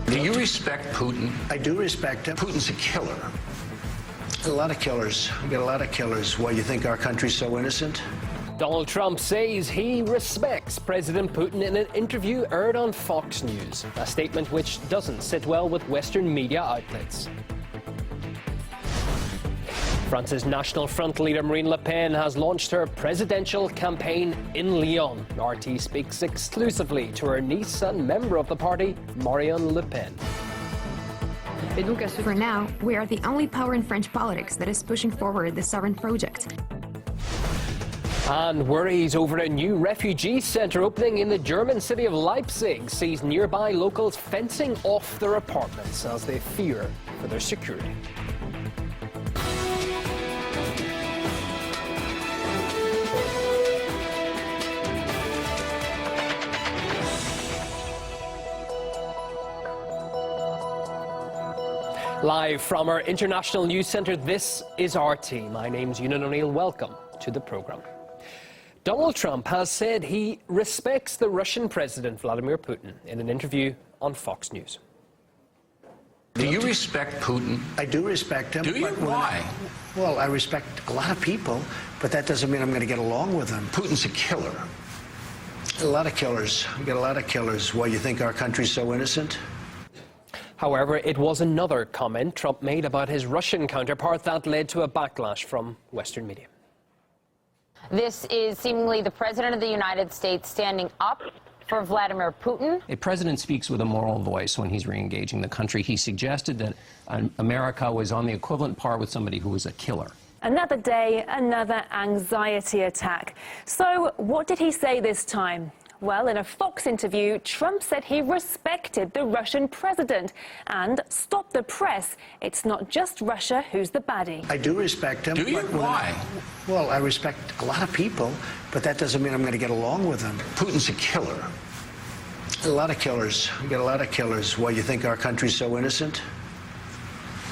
Do you respect Putin? I do respect him. Putin's a killer. A lot of killers. We got a lot of killers. Why, you think our country's so innocent? Donald Trump says he respects President Putin in an interview aired on Fox News, a statement which doesn't sit well with Western media outlets. France's National Front leader Marion Le Pen has launched her presidential campaign in Lyon. RT speaks exclusively to her niece and member of the party, Marion Le Pen. For now, we are the only power in French politics that is pushing forward the sovereign project. And worries over a new refugee center opening in the German city of Leipzig sees nearby locals fencing off their apartments as they fear for their security. Live from our International News Centre, this is RT. My name's Ewan O'Neill. Welcome to the programme. Donald Trump has said he respects the Russian President Vladimir Putin in an interview on Fox News. Do you respect Putin? I do respect him. Do you? Why? Well, I respect a lot of people, but that doesn't mean I'm going to get along with them. Putin's a killer. A lot of killers. We got a lot of killers. Why, you think our country's so innocent? However, it was another comment Trump made about his Russian counterpart that led to a backlash from Western media. This is seemingly the President of the United States standing up for Vladimir Putin. A president speaks with a moral voice when he's re-engaging the country. He suggested that America was on the equivalent par with somebody who was a killer. Another day, another anxiety attack. So what did he say this time? Well, in a Fox interview, Trump said he respected the Russian president and stopped the press. It's not just Russia who's the baddie. I do respect him. Do you? Why? Well, I respect a lot of people, but that doesn't mean I'm going to get along with them. Putin's a killer. A lot of killers. We got a lot of killers. Why, you think our country's so innocent?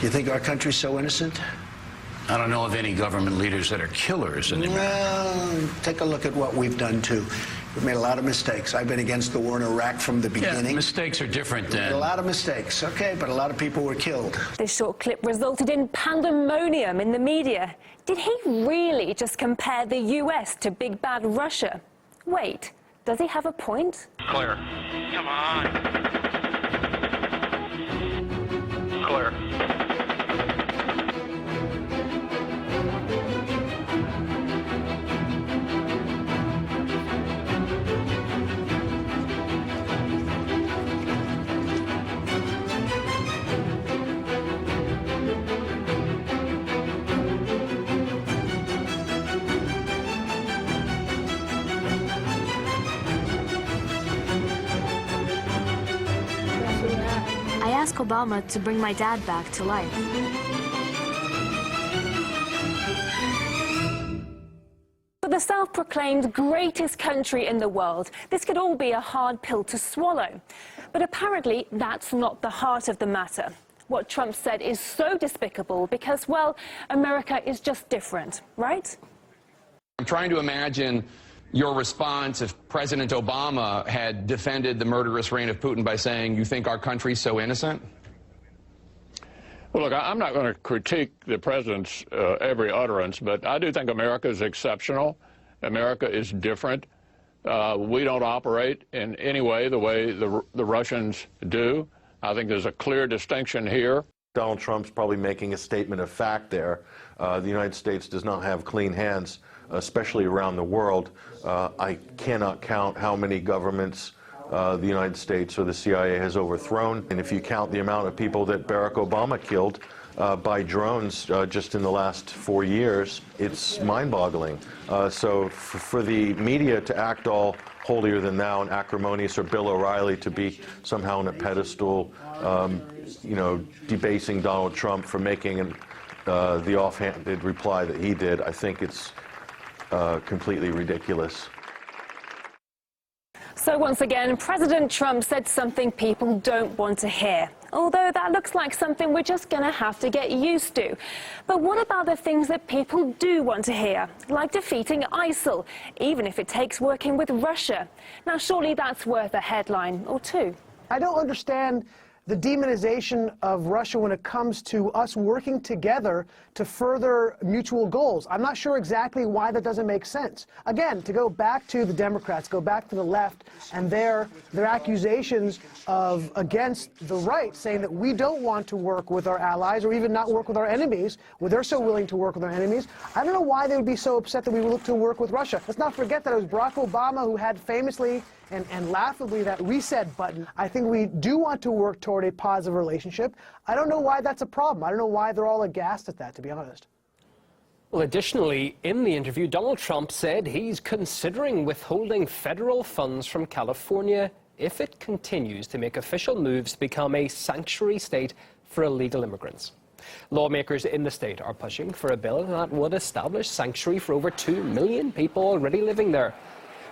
You think our country's so innocent? I don't know of any government leaders that are killers anymore. Well, take a look at what we've done, too. We've made a lot of mistakes. I've been against the war in Iraq from the beginning. Yeah, mistakes are different than... A lot of mistakes, okay, but a lot of people were killed. This short clip resulted in pandemonium in the media. Did he really just compare the US to big bad Russia? Wait, does he have a point? Clear. Come on. Clear. I asked Obama to bring my dad back to life. For the self-proclaimed greatest country in the world, this could all be a hard pill to swallow. But apparently, that's not the heart of the matter. What Trump said is so despicable because, well, America is just different, right? I'm trying to imagine your response if President Obama had defended the murderous reign of Putin by saying, you think our country's so innocent? Well, look, I'm not going to critique the president's every utterance, but I do think America is exceptional. America is different. We don't operate in any way the way the Russians do. I think there's a clear distinction here. Donald Trump's probably making a statement of fact there. The United States does not have clean hands, especially around the world. I cannot count how many governments the United States or the CIA has overthrown. And if you count the amount of people that Barack Obama killed by drones just in the last 4 years, it's mind-boggling. So for the media to act all holier than thou and acrimonious, or Bill O'Reilly to be somehow on a pedestal, you know, debasing Donald Trump for making the offhanded reply that he did, I think it's completely ridiculous. So once again, President Trump said something people don't want to hear. Although that looks like something we're just going to have to get used to. But what about the things that people do want to hear, like defeating ISIL, even if it takes working with Russia? Now, surely that's worth a headline or two. I don't understand the demonization of Russia when it comes to us working together to further mutual goals. I'm not sure exactly why that doesn't make sense. Again, to go back to the Democrats, go back to the left, and their accusations of against the right, saying that we don't want to work with our allies or even not work with our enemies, well, they're so willing to work with our enemies. I don't know why they would be so upset that we would look to work with Russia. Let's not forget that it was Barack Obama who had famously and laughably that reset button. I think we do want to work toward a positive relationship. I don't know why that's a problem. I don't know why they're all aghast at that, to be honest. Well, additionally, in the interview, Donald Trump said he's considering withholding federal funds from California if it continues to make official moves to become a sanctuary state for illegal immigrants. Lawmakers in the state are pushing for a bill that would establish sanctuary for over 2 million people already living there.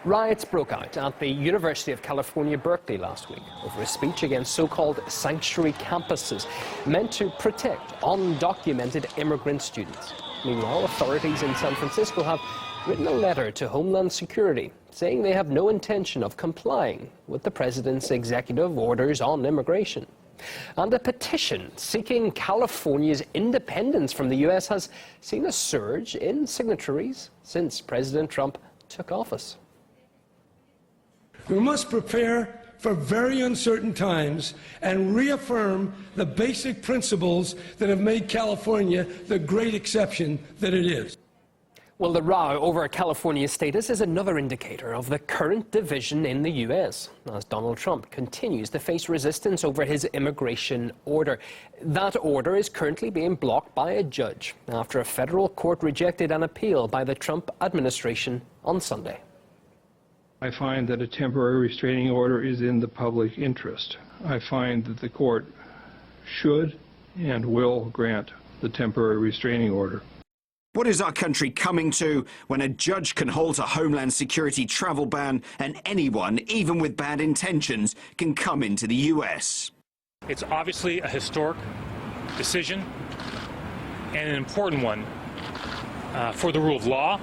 Riots broke out at the University of California, Berkeley last week over a speech against so-called sanctuary campuses meant to protect undocumented immigrant students. Meanwhile, authorities in San Francisco have written a letter to Homeland Security saying they have no intention of complying with the president's executive orders on immigration. And a petition seeking California's independence from the U.S. has seen a surge in signatories since President Trump took office. We must prepare for very uncertain times and reaffirm the basic principles that have made California the great exception that it is. Well, the row over California's status is another indicator of the current division in the U.S., as Donald Trump continues to face resistance over his immigration order. That order is currently being blocked by a judge after a federal court rejected an appeal by the Trump administration on Sunday. I find that a temporary restraining order is in the public interest. I find that the court should and will grant the temporary restraining order. What is our country coming to when a judge can halt a Homeland Security travel ban and anyone, even with bad intentions, can come into the U.S.? It's obviously a historic decision and an important one for the rule of law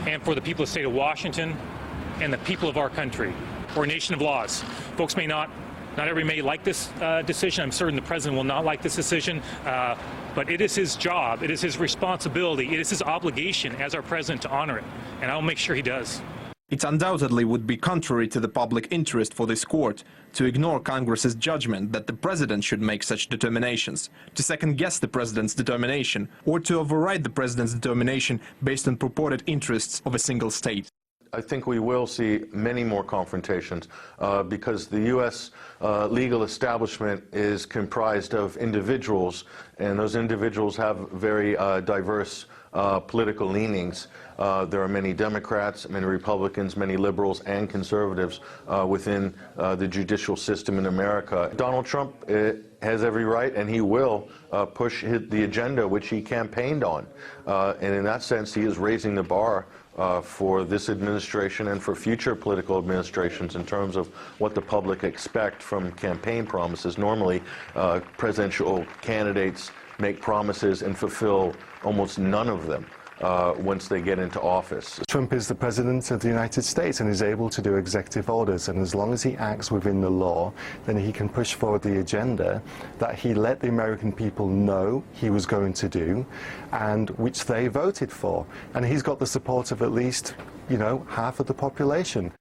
and for the people of the state of Washington and the people of our country. We're a nation of laws. Folks not everybody may like this decision. I'm certain the president will not like this decision, but it is his job, it is his responsibility, it is his obligation as our president to honor it, and I'll make sure he does. It undoubtedly would be contrary to the public interest for this court to ignore Congress's judgment that the president should make such determinations, to second-guess the president's determination, or to override the president's determination based on purported interests of a single state. I think we will see many more confrontations because the U.S. Legal establishment is comprised of individuals, and those individuals have very diverse political leanings. There are many Democrats, many Republicans, many liberals and conservatives within the judicial system in America. Donald Trump has every right, and he will push the agenda which he campaigned on. And in that sense, he is raising the bar for this administration and for future political administrations in terms of what the public expect from campaign promises. Normally, presidential candidates make promises and fulfill almost none of them once they get into office. Trump is the president of the United States and is able to do executive orders, and as long as he acts within the law, then he can push forward the agenda that he let the American people know he was going to do, and which they voted for. And he's got the support of at least, half of the population.